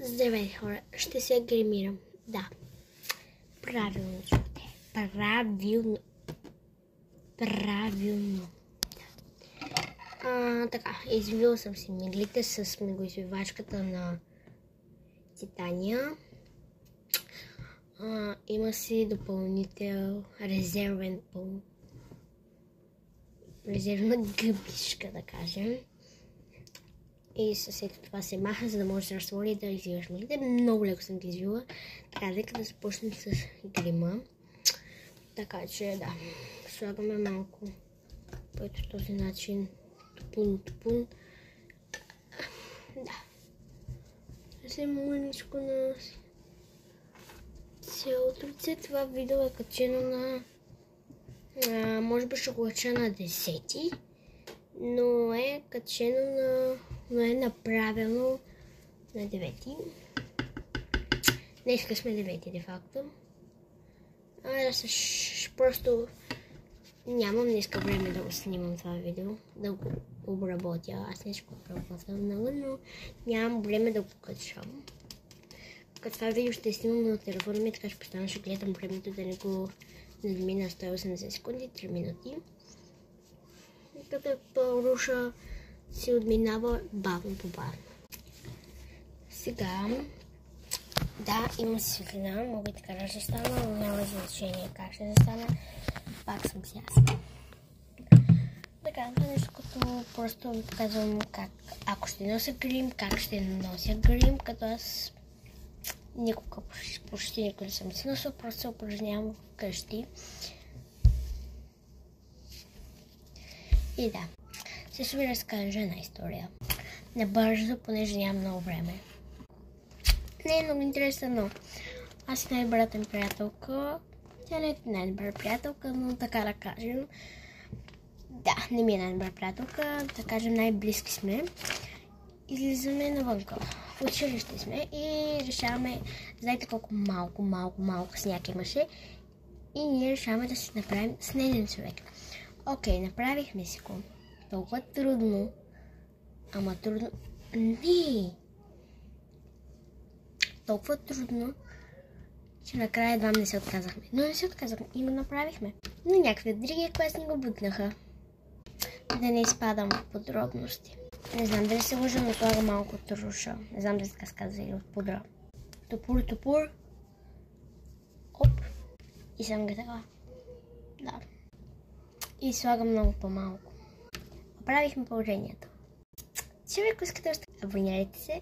Здравейте, хора, ще се гримирам. Да, правилно чухте. Правилно. Така, извила съм си миглите с миглоизвивачката на Титания. Има си допълнител, резервна гъбичка, да кажем. И с ето това се маха, за да можеш да разтвори да извиваш миглите. Много леко съм ги извила. Така, нека да започнем с грима. Така че, да, слагаме малко по този начин. Тупун. Да. Съвсем мъничко на цялото лице. Това видео е качено на... може би ще го кача на 10, но е качено на... но е направено на 9. Днеска сме 9 де факто. Просто нямам днеска време да го снимам това видео, да го обработя. Аз не ще го обработя много, но нямам време да го качам. Като това видео ще снимам на телефона ми, така че постоянно ще гледам времето да не го надмина 180 секунди, 3 минути. Като по-руша се отминава бавно по бавно. Сега, да, имам светлина, мога и така да застана, но няма значение как ще застана. Пак съм си аз. Така, нещо като просто ви показвам как, ако ще нося грим, как ще нося грим, като аз никога, почти никога не съм си носил, просто се упражнявам вкъщи. И да, ще ви разкажа една история. Набързо, понеже нямам много време. Не е много интересно, но аз и най-добрата ми приятелка, тя не е най-добра приятелка, но така да кажем. Да, не ми е най-добра приятелка, да кажем най-близки сме. Излизаме навънка. В училище сме и решаваме, знаете колко малко сняг имаше. И ние решаваме да си направим снежен човек. Окей, направихме си го. Толкова трудно. Ама трудно. Не! Толкова трудно, че накрая едва не се отказахме. Но не се отказахме и го направихме. Но някакви други класни го бутнаха. Да не изпадам в подробности. Не знам дали се лъжа, но слага малко труша. Не знам дали така се казва или от пудра. Топур. Оп. И съм готова. Да. И слагам много по-малко. Оправихме положението. Човек, искате още, абонирайте се.